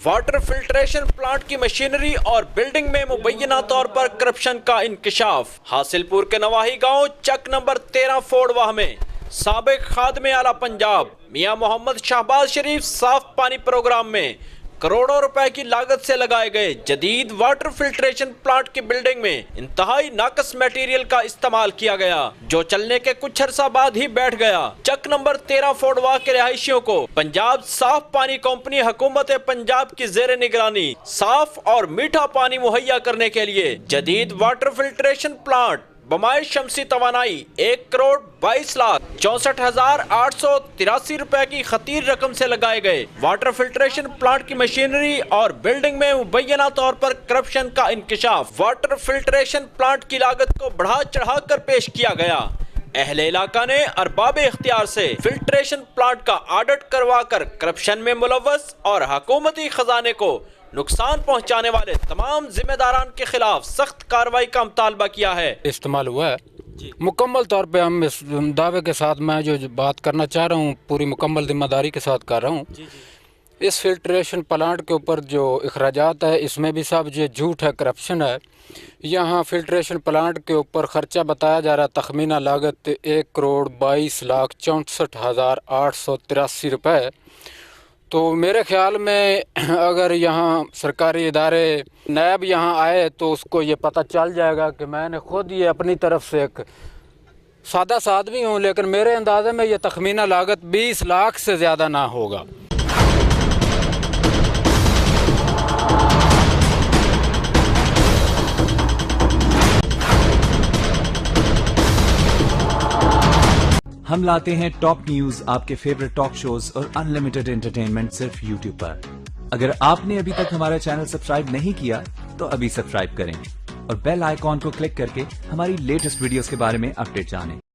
Water filtration plant की machinery और building में मुबैना तौर पर करप्शन का इंकशाफ। हासिलपुर के नवाही गांव चक नंबर 13 फोड़वाह में साबिक खादमे आला पंजाब मियां मोहम्मद शहबाज शरीफ साफ पानी प्रोग्राम में करोड़ों रुपए की लागत से लगाए गए जदीद वाटर फिल्ट्रेशन प्लांट की बिल्डिंग में इंतहाई नाकस मटेरियल का इस्तेमाल किया गया, जो चलने के कुछ अरसा बाद ही बैठ गया। चक नंबर 13 फोड़वा के रहायशियों को पंजाब साफ पानी कंपनी हुकूमत पंजाब की जेर निगरानी साफ और मीठा पानी मुहैया करने के लिए जदीद वाटर फिल्ट्रेशन प्लांट बमाए शमसी तवानाई 1,22,64,883 रुपए की खतीर रकम से लगाए गए वाटर फिल्ट्रेशन प्लांट की मशीनरी और बिल्डिंग में मुबैना तौर पर करप्शन का इंकशाफ। वाटर फिल्ट्रेशन प्लांट की लागत को बढ़ा चढ़ा कर पेश किया गया। अहले इलाका ने अरबाब इख्तियार से फिल्ट्रेशन प्लांट का ऑडिट करवा कर करप्शन में मुलव्वस और हुकूमती खजाने को नुकसान पहुंचाने वाले तमाम जिम्मेदारान के खिलाफ सख्त कार्रवाई का मुतालबा किया है। इस्तेमाल हुआ है मुकम्मल तौर पे। हम इस दावे के साथ मैं जो बात करना चाह रहा हूँ पूरी मुकम्मल जिम्मेदारी के साथ कर रहा हूँ। इस फिल्ट्रेशन प्लांट के ऊपर जो अखराजात है इसमें भी सब ये झूठ है, करप्शन है। यहाँ फिल्ट्रेशन प्लांट के ऊपर ख़र्चा बताया जा रहा है तखमीना लागत 1,22,64,883 रुपये। तो मेरे ख्याल में अगर यहाँ सरकारी इदारे नायब यहाँ आए तो उसको ये पता चल जाएगा कि मैंने ख़ुद ये अपनी तरफ से एक सादा सा आदमी हूँ, लेकिन मेरे अंदाज़े में ये तखमीना लागत 20 लाख से ज़्यादा ना होगा। हम लाते हैं टॉप न्यूज, आपके फेवरेट टॉक शोज और अनलिमिटेड एंटरटेनमेंट सिर्फ यूट्यूब पर। अगर आपने अभी तक हमारा चैनल सब्सक्राइब नहीं किया तो अभी सब्सक्राइब करें और बेल आइकॉन को क्लिक करके हमारी लेटेस्ट वीडियोस के बारे में अपडेट जानें।